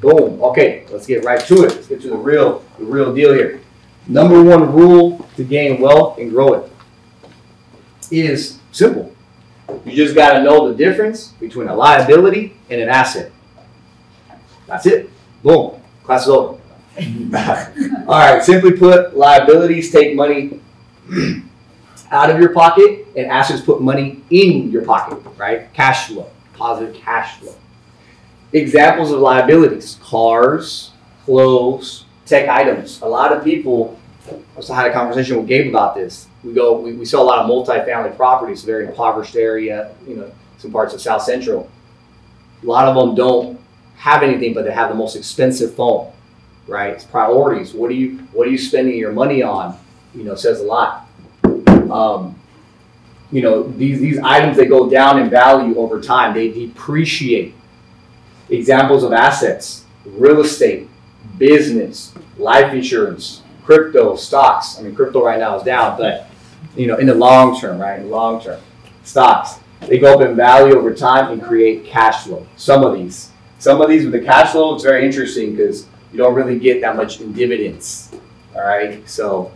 Boom. Okay, let's get right to it. Let's get to the real deal here. Number one rule to gain wealth and grow it is simple. You just got to know the difference between a liability and an asset. That's it. Boom. Class is over. All right. Simply put, liabilities take money out of your pocket, and assets put money in your pocket, right? Cash flow, positive cash flow. Examples of liabilities: cars, clothes, tech items. A lot of people, I also had a conversation with Gabe about this. We sell a lot of multi-family properties, very impoverished area, some parts of South Central. A lot of them don't have anything, but they have the most expensive phone, right? It's priorities. What are you spending your money on? It says a lot. These items, they go down in value over time. They depreciate. Examples of assets: real estate, business, life insurance, crypto, stocks. I mean, crypto right now is down, but in the long term, right? In the long term, stocks, they go up in value over time and create cash flow. Some of these with the cash flow, it's very interesting because you don't really get that much in dividends. All right, so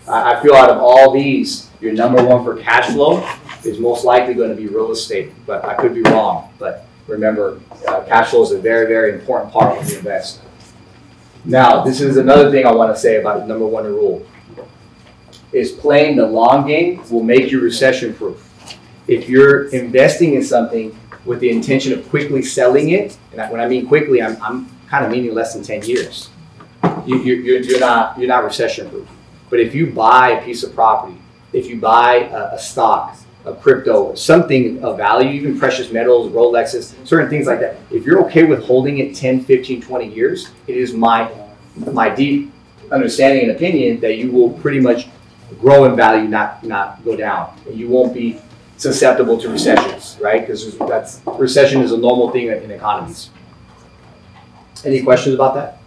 I feel out of all these, your number one for cash flow is most likely going to be real estate, but I could be wrong. But remember, cash flow is a very, very important part when you invest. Now, this is another thing I want to say about the number one rule, is playing the long game will make you recession proof. If you're investing in something with the intention of quickly selling it, and when I mean quickly, I'm kind of meaning less than 10 years, you're not recession proof. But if you buy a piece of property, if you buy a stock, a crypto, something of value, even precious metals, Rolexes, certain things like that, if you're okay with holding it 10, 15, 20 years, it is my deep understanding and opinion that you will pretty much grow in value, not go down. You won't be susceptible to recessions, right? Because recession is a normal thing in economies. Any questions about that?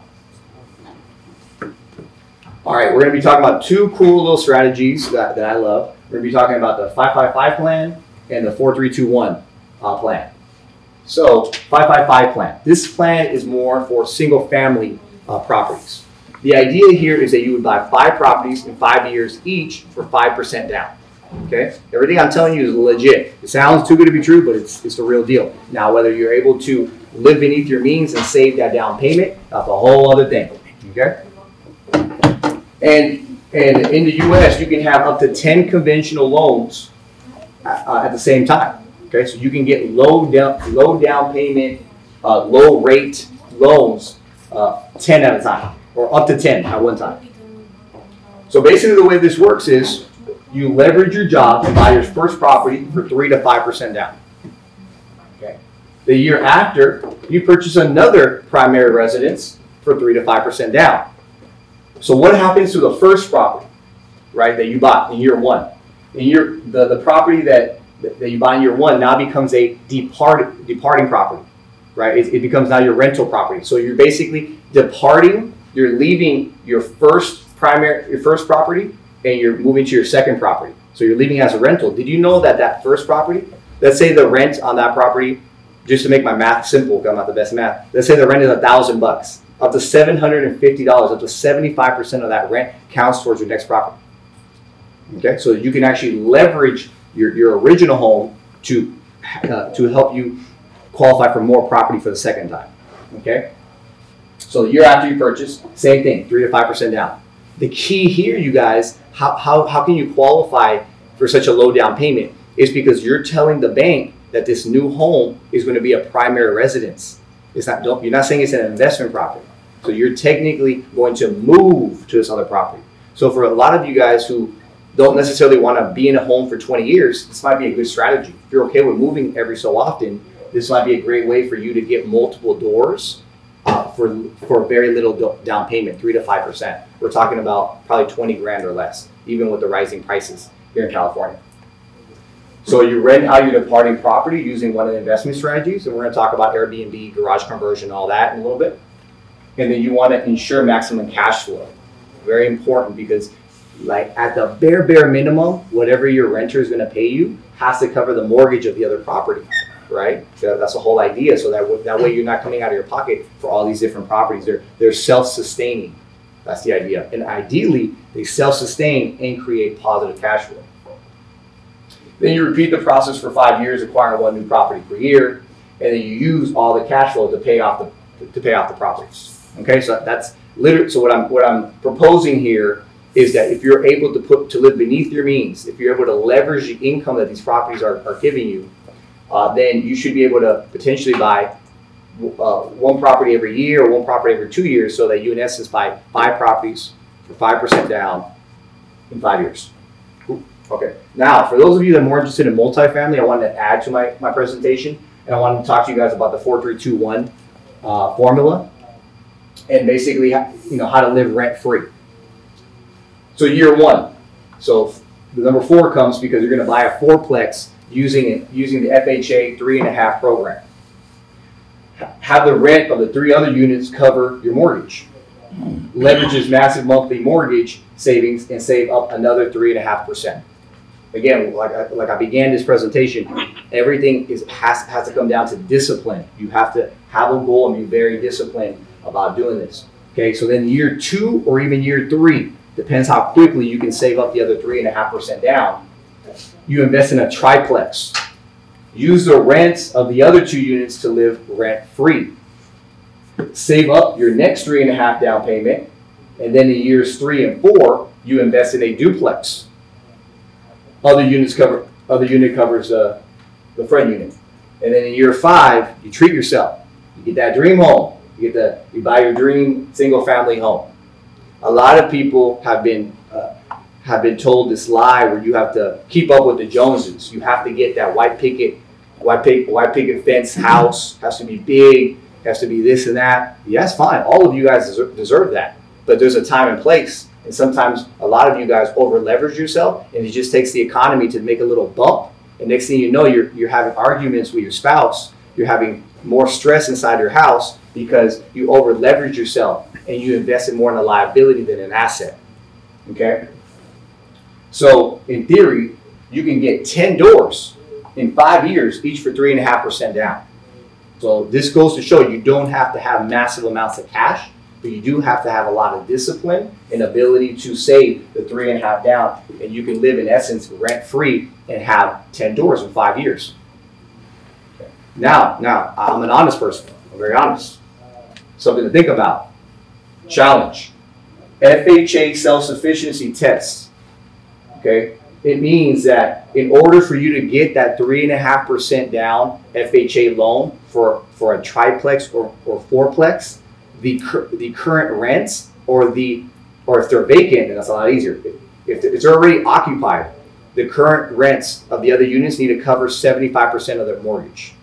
All right, we're going to be talking about two cool little strategies that I love. We're going to be talking about the 555 plan and the 4321 plan. So 555 plan. This plan is more for single family properties. The idea here is that you would buy 5 properties in 5 years each for 5% down. Okay, everything I'm telling you is legit. It sounds too good to be true, but it's the real deal. Now, whether you're able to live beneath your means and save that down payment, that's a whole other thing. Okay. And in the U.S., you can have up to 10 conventional loans at the same time. Okay, so you can get low down payment, low rate loans, 10 at a time, or up to 10 at one time. So basically, the way this works is you leverage your job and buy your first property for 3 to 5% down. Okay, the year after, you purchase another primary residence for 3 to 5% down. So what happens to the first property, right, that you bought in year one? The property that you buy in year one now becomes a departing property, right? It becomes now your rental property. So you're basically departing. You're leaving your first property, and you're moving to your second property. So you're leaving as a rental. Did you know that first property, let's say the rent on that property, just to make my math simple, because I'm not the best math, let's say the rent is $1,000. Up to $750, up to 75% of that rent counts towards your next property. Okay, so you can actually leverage your original home to help you qualify for more property for the second time. Okay, so the year after you purchase, same thing, 3 to 5% down. The key here, you guys, how can you qualify for such a low down payment is because you're telling the bank that this new home is going to be a primary residence. You're not saying it's an investment property. So you're technically going to move to this other property. So for a lot of you guys who don't necessarily want to be in a home for 20 years, this might be a good strategy. If you're okay with moving every so often, this might be a great way for you to get multiple doors for very little down payment, 3 to 5%. We're talking about probably 20 grand or less, even with the rising prices here in California. So you rent out your departing property using one of the investment strategies, and we're going to talk about Airbnb, garage conversion, all that in a little bit. And then you want to ensure maximum cash flow. Very important because like at the bare minimum, whatever your renter is going to pay you has to cover the mortgage of the other property. right? That's the whole idea. So that way you're not coming out of your pocket for all these different properties. They're self-sustaining. That's the idea. And ideally, they self-sustain and create positive cash flow. Then you repeat the process for 5 years, acquiring one new property per year, and then you use all the cash flow to pay off the properties. Okay, so that's literally. So what I'm proposing here is that if you're able to live beneath your means, if you're able to leverage the income that these properties are giving you, then you should be able to potentially buy one property every year or one property every 2 years, so that you in essence buy 5 properties for 5% down in 5 years. Okay. Now, for those of you that are more interested in multifamily, I wanted to add to my presentation, and I wanted to talk to you guys about the 4-3-2-1 formula, and basically, how to live rent free. So year 1, so the number 4 comes because you're going to buy a 4-plex using the FHA 3.5 program. Have the rent of the 3 other units cover your mortgage. Leverages massive monthly mortgage savings and save up another 3.5%. Again, like I began this presentation, everything has to come down to discipline. You have to have a goal and be very disciplined about doing this. Okay, so then year 2 or even year 3, depends how quickly you can save up the other 3.5% down. You invest in a triplex. Use the rents of the other 2 units to live rent free. Save up your next 3.5 down payment, and then in years 3 and 4, you invest in a duplex. Other unit covers the friend unit, and then in year 5, you treat yourself. You get that dream home. You buy your dream single family home. A lot of people have been told this lie where you have to keep up with the Joneses. You have to get that white picket fence house. Has to be big. Has to be this and that. Yes, fine. All of you guys deserve that. But there's a time and place. And sometimes a lot of you guys over leverage yourself, and it just takes the economy to make a little bump. And next thing you know, you're having arguments with your spouse. You're having more stress inside your house because you over leverage yourself and you invested more in a liability than an asset. Okay? So in theory, you can get 10 doors in 5 years, each for 3.5% down. So this goes to show you don't have to have massive amounts of cash, but you do have to have a lot of discipline and ability to save the 3.5 down, and you can live in essence rent free and have 10 doors in 5 years. Okay. Now I'm an honest person. I'm very honest. Something to think about. Challenge. FHA self-sufficiency tests. Okay. It means that in order for you to get that 3.5% down FHA loan for a triplex or 4-plex, the current rents or if they're vacant, then that's a lot easier. If it's already occupied, the current rents of the other units need to cover 75% of their mortgage.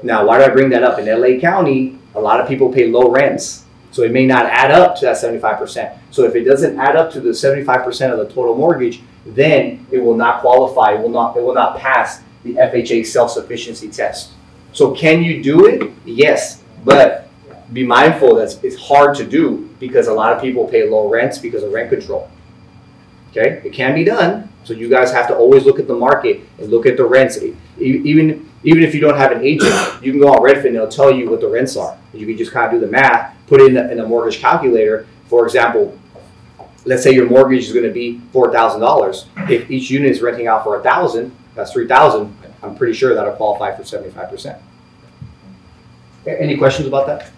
Now, why do I bring that up? In LA County, a lot of people pay low rents, so it may not add up to that 75%. So if it doesn't add up to the 75% of the total mortgage, then it will not qualify. It will not pass the FHA self-sufficiency test. So can you do it? Yes, but be mindful that it's hard to do because a lot of people pay low rents because of rent control. Okay, it can be done. So you guys have to always look at the market and look at the rents. Even if you don't have an agent, you can go on Redfin and it'll tell you what the rents are. You can just kind of do the math, put it in a mortgage calculator. For example, let's say your mortgage is going to be $4,000. If each unit is renting out for $1,000, that's $3,000. I'm pretty sure that'll qualify for 75%. Any questions about that?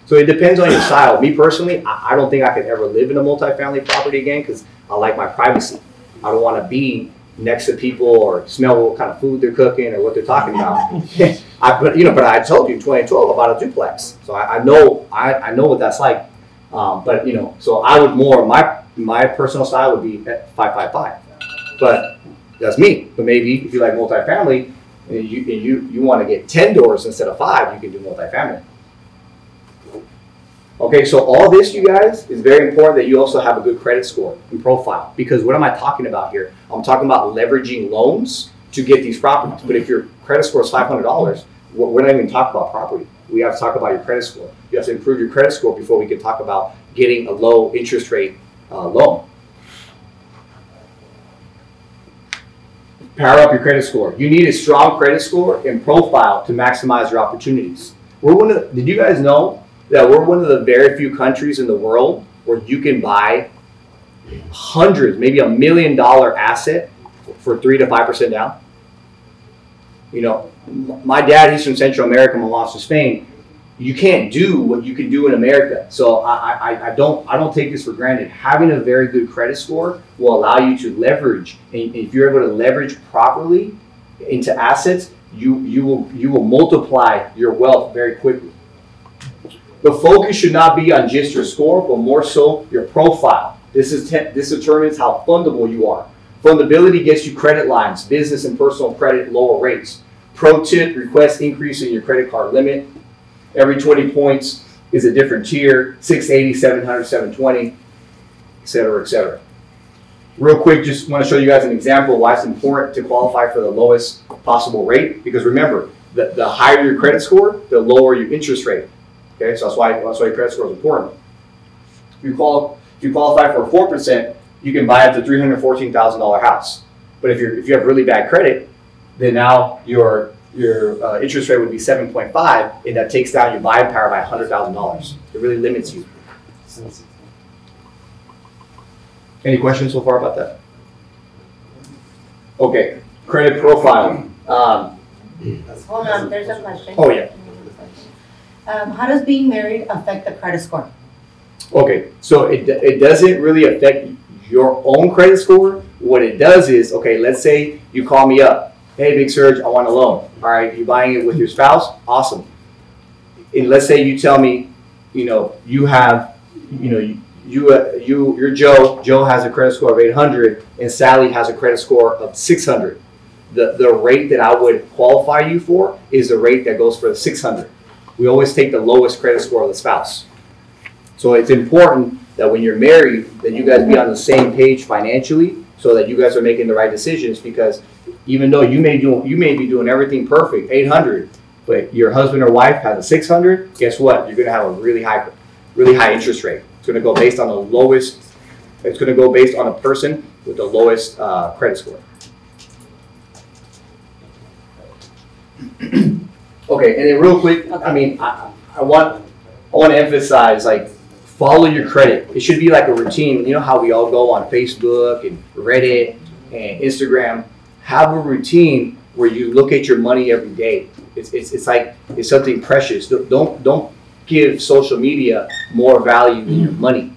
So it depends on your style. Me personally, I don't think I could ever live in a multifamily property again because I like my privacy. I don't want to be next to people or smell what kind of food they're cooking or what they're talking about. But I told you in 2012 about a duplex, so I know what that's like. So I would more my personal style would be at 5-5-5, but that's me. But maybe if you like multifamily and you want to get 10 doors instead of 5, you can do multifamily. Okay, so all this, you guys, is very important that you also have a good credit score and profile. Because what am I talking about here? I'm talking about leveraging loans to get these properties. But if your credit score is $500, we're not even talking about property. We have to talk about your credit score. You have to improve your credit score before we can talk about getting a low interest rate loan. Power up your credit score. You need a strong credit score and profile to maximize your opportunities. Did you guys know that we're one of the very few countries in the world where you can buy hundreds, maybe $1 million asset for 3 to 5% down? You know, my dad, he's from Central America, my mom's from Spain. You can't do what you can do in America. So I don't take this for granted. Having a very good credit score will allow you to leverage, and if you're able to leverage properly into assets, you will multiply your wealth very quickly. The focus should not be on just your score, but more so your profile. This determines how fundable you are. Fundability gets you credit lines, business and personal credit, lower rates. Pro tip, request increase in your credit card limit. Every 20 points is a different tier, 680, 700, 720, et cetera, et cetera. Real quick, just want to show you guys an example of why it's important to qualify for the lowest possible rate. Because remember, the higher your credit score, the lower your interest rate. Okay, so that's why your credit score is important. If you qualify for 4%, you can buy up to $314,000 house. But if you have really bad credit, then now your interest rate would be 7.5, and that takes down your buying power by $100,000. It really limits you. Any questions so far about that? Okay, credit profile. Hold on, there's a question. Oh yeah. How does being married affect the credit score? Okay, so it doesn't really affect your own credit score. What it does is, okay, let's say you call me up. Hey, Big Surge, I want a loan. All right, you're buying it with your spouse? Awesome. And let's say you tell me, you know, you have, you know, you're Joe. Joe has a credit score of 800, and Sally has a credit score of 600. The rate that I would qualify you for is the rate that goes for the 600. We always take the lowest credit score of the spouse. So it's important that when you're married, that you guys be on the same page financially, so that you guys are making the right decisions. Because even though you may be doing everything perfect, 800, but your husband or wife has a 600, guess what? You're going to have a really high interest rate. It's going to go based on the lowest. It's going to go based on a person with the lowest credit score. Okay, and then real quick, I mean, I want to emphasize, like, follow your credit. It should be like a routine. You know how we all go on Facebook and Reddit and Instagram. Have a routine where you look at your money every day. It's like it's something precious. Don't give social media more value than your money.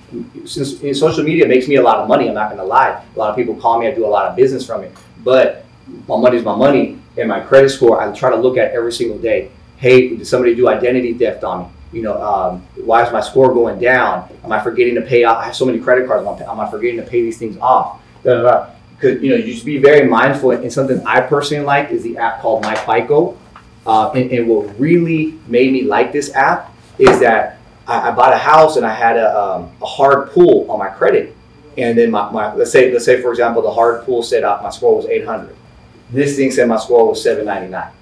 Since social media makes me a lot of money, I'm not going to lie. A lot of people call me. I do a lot of business from it. But my money is my money, and my credit score, I try to look at every single day. Hey, did somebody do identity theft on me? You know, why is my score going down? Am I forgetting to pay off? I have so many credit cards. Am I forgetting to pay these things off? Because, you know, you should be very mindful. And something I personally like is the app called MyFICO. And what really made me like this app is that I bought a house and I had a hard pull on my credit. And then let's say for example, the hard pull said my score was 800. This thing said my score was 799.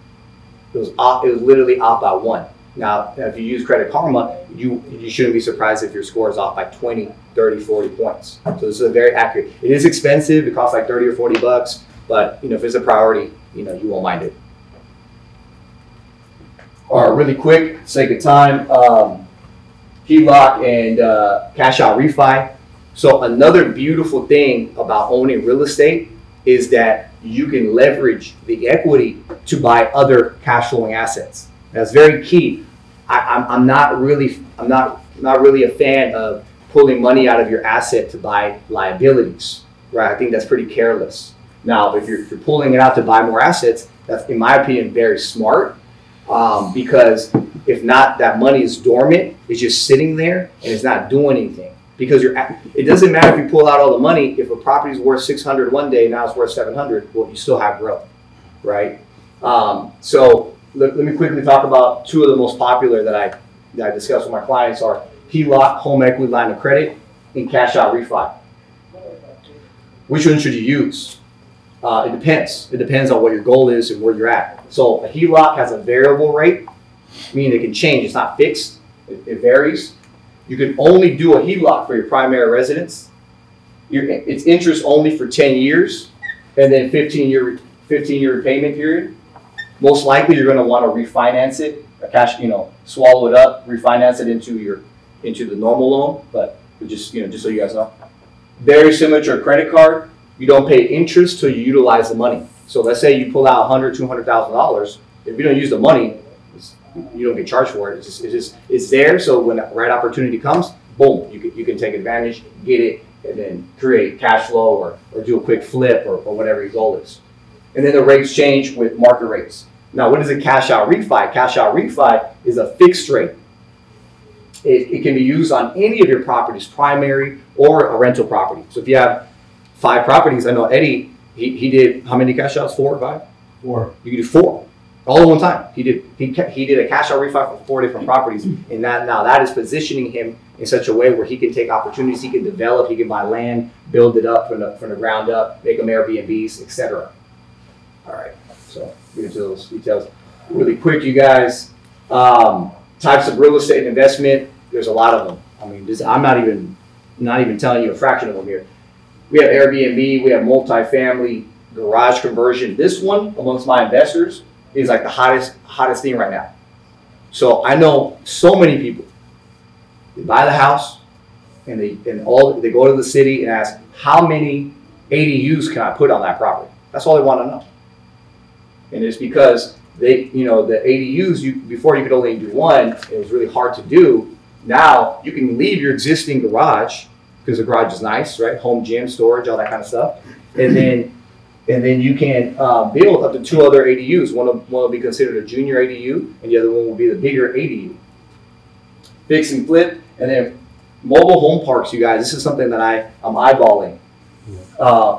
It was literally off by 1. Now, if you use Credit Karma, you shouldn't be surprised if your score is off by 20, 30, 40 points. So this is very accurate. It is expensive. It costs like 30 or 40 bucks, but you know, if it's a priority, you know, you won't mind it. All right, really quick, sake of time, HELOC and cash out refi. So another beautiful thing about owning real estate is that you can leverage the equity to buy other cash flowing assets. That's very key. I'm not really a fan of pulling money out of your asset to buy liabilities, right? I think that's pretty careless. Now, if you're pulling it out to buy more assets, that's, in my opinion, very smart, because if not, that money is dormant, it's just sitting there and it's not doing anything. Because it doesn't matter if you pull out all the money. If a property is worth 600 one day, now it's worth 700. Well, you still have growth, right? So let me quickly talk about two of the most popular that I discuss with my clients are HELOC, home equity line of credit, and cash out refi. Which one should you use? It depends. It depends on what your goal is and where you're at. So a HELOC has a variable rate, meaning it can change. It's not fixed. It varies. You can only do a HELOC for your primary residence. It's interest only for 10 years, and then 15-year 15-year repayment period, most likely you're going to want to refinance it, swallow it up, refinance it into the normal loan. But just so you guys know, very similar to a credit card, you don't pay interest till you utilize the money. So let's say you pull out $100,000, $200,000. If you don't use the money, you don't get charged for it. It's there. So when the right opportunity comes, boom, you can take advantage, get it, and then create cash flow or do a quick flip or whatever your goal is. And then the rates change with market rates. Now, what is a cash out refi? Cash out refi is a fixed rate. It can be used on any of your properties, primary or a rental property. So if you have 5 properties, I know Eddie, he did how many cash outs? 4 or 5? 4. You can do 4 all at one time. He did a cash out refi for 4 different properties, and that is positioning him in such a way where he can take opportunities, he can develop, he can buy land, build it up from the ground up, make them Airbnbs, etc. All right, so get into those details really quick, you guys. Types of real estate investment, there's a lot of them. I mean, I'm not even telling you a fraction of them here. We have Airbnb, we have multifamily, garage conversion. This one amongst my investors is like the hottest thing right now. So I know so many people, they buy the house and they go to the city and ask, how many ADUs can I put on that property? That's all they want to know. And it's because the ADUs, before you could only do one, it was really hard to do. Now you can leave your existing garage, because the garage is nice, right? Home gym, storage, all that kind of stuff. And then you can build up to 2 other ADUs. One will be considered a junior ADU, and the other one will be the bigger ADU. Fix and flip, and then mobile home parks, you guys. This is something that I'm eyeballing.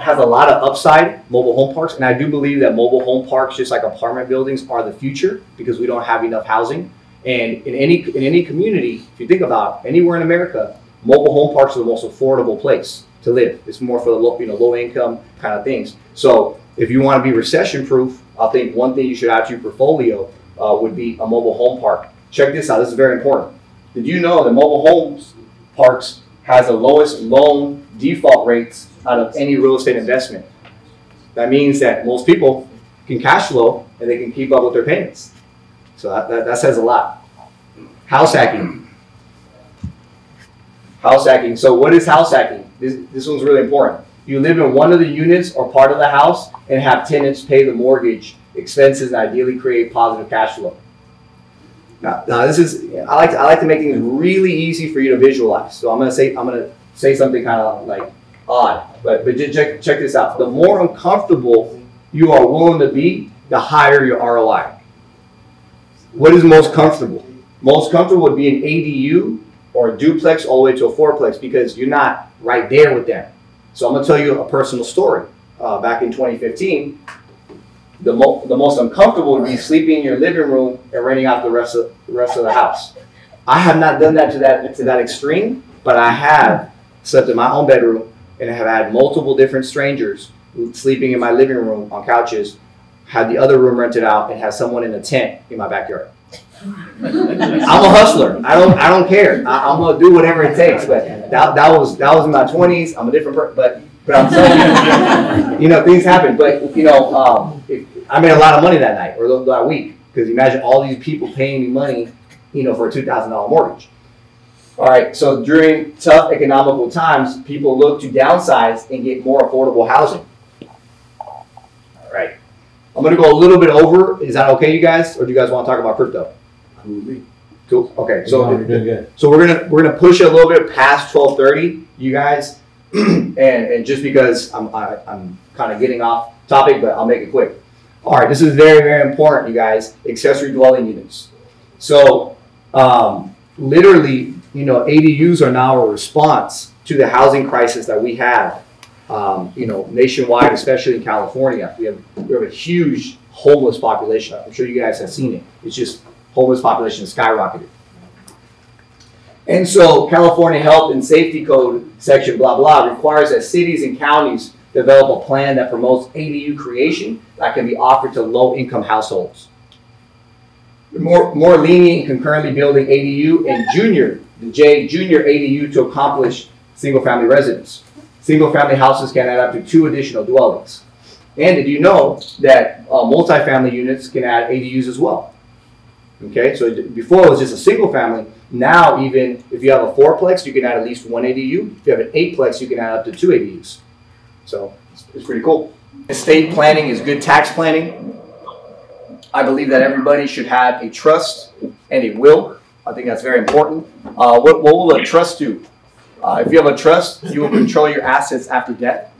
Has a lot of upside, mobile home parks, and I do believe that mobile home parks, just like apartment buildings, are the future because we don't have enough housing. And in any community, if you think about it, anywhere in America, mobile home parks are the most affordable place to live. It's more for the low income kind of things. So if you want to be recession proof, I think one thing you should add to your portfolio would be a mobile home park. Check this out. This is very important. Did you know that mobile homes parks has the lowest loan default rates out of any real estate investment? That means that most people can cash flow and they can keep up with their payments. So that says a lot. House hacking. House hacking. So what is house hacking? This one's really important. You live in one of the units or part of the house and have tenants pay the mortgage expenses and ideally create positive cash flow. Now this is, I like to make things really easy for you to visualize. So I'm gonna say something kind of like odd, but check this out. The more uncomfortable you are willing to be, the higher your ROI. What is most comfortable? Most comfortable would be an ADU or a duplex all the way to a fourplex because you're not right there with them. So I'm gonna tell you a personal story. Back in 2015, the most uncomfortable would be sleeping in your living room and renting out the rest of the house. I have not done that to that extreme, but I have slept in my own bedroom and have had multiple different strangers sleeping in my living room on couches, had the other room rented out, and had someone in a tent in my backyard. I'm a hustler. I don't care. I'm gonna do whatever it takes. But that was in my 20s. I'm a different person. But I'm telling you, things happen. But I made a lot of money that night or that week because imagine all these people paying me money, for a $2,000 mortgage. All right. So during tough economical times, people look to downsize and get more affordable housing. All right. I'm gonna go a little bit over. Is that okay, you guys, or do you guys want to talk about crypto? Cool. Okay. So we're gonna push it a little bit past 12:30, you guys, and just because I'm kind of getting off topic, but I'll make it quick. All right. This is very, very important, you guys. Accessory dwelling units. So literally, ADUs are now a response to the housing crisis that we have. Nationwide, especially in California, we have a huge homeless population. I'm sure you guys have seen it. It's just homeless population has skyrocketed. And so California Health and Safety Code section, blah, blah, requires that cities and counties develop a plan that promotes ADU creation that can be offered to low-income households. More lenient and concurrently building ADU and junior ADU to accomplish single-family residence. Single-family houses can add up to 2 additional dwellings. And did you know that multifamily units can add ADUs as well? Okay, so before it was just a single family. Now, even if you have a fourplex, you can add at least one ADU. If you have an eightplex, you can add up to 2 ADUs. So it's pretty cool. Estate planning is good tax planning. I believe that everybody should have a trust and a will. I think that's very important. What will a trust do? If you have a trust, you will control your assets after death.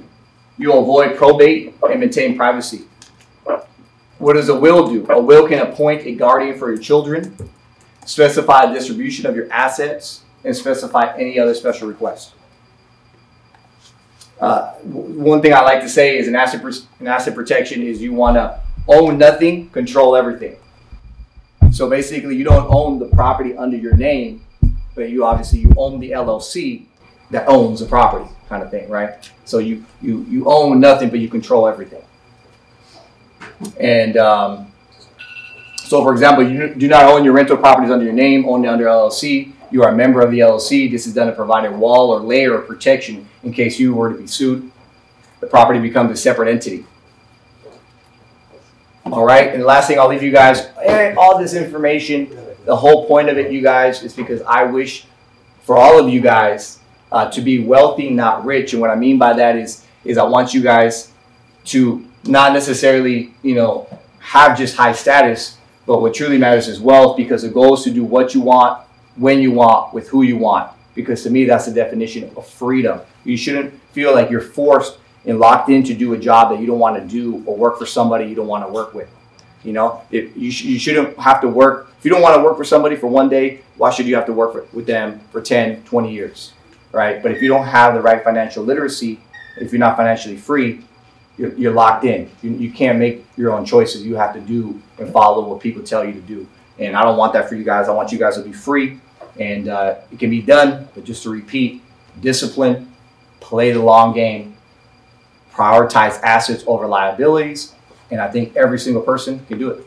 You will avoid probate and maintain privacy. What does a will do? A will can appoint a guardian for your children, specify the distribution of your assets, and specify any other special request. One thing I like to say is an asset protection is you want to own nothing, control everything. So basically, you don't own the property under your name, but you own the LLC that owns the property, kind of thing, right? So you own nothing, but you control everything. And so, for example, you do not own your rental properties under your name, own it under LLC. You are a member of the LLC. This is done to provide a wall or layer of protection in case you were to be sued. The property becomes a separate entity. All right, and the last thing I'll leave you guys, all this information, the whole point of it, you guys, is because I wish for all of you guys to be wealthy, not rich. And what I mean by that is I want you guys to not necessarily, have just high status, but what truly matters is wealth, because the goal is to do what you want, when you want, with who you want. Because to me, that's the definition of freedom. You shouldn't feel like you're forced and locked in to do a job that you don't want to do, or work for somebody you don't want to work with. You shouldn't have to work. If you don't want to work for somebody for one day, why should you have to work with them for 10, 20 years, right? But if you don't have the right financial literacy, if you're not financially free, you're locked in. You can't make your own choices. You have to do and follow what people tell you to do. And I don't want that for you guys. I want you guys to be free, and it can be done. But just to repeat, discipline, play the long game, prioritize assets over liabilities, and I think every single person can do it.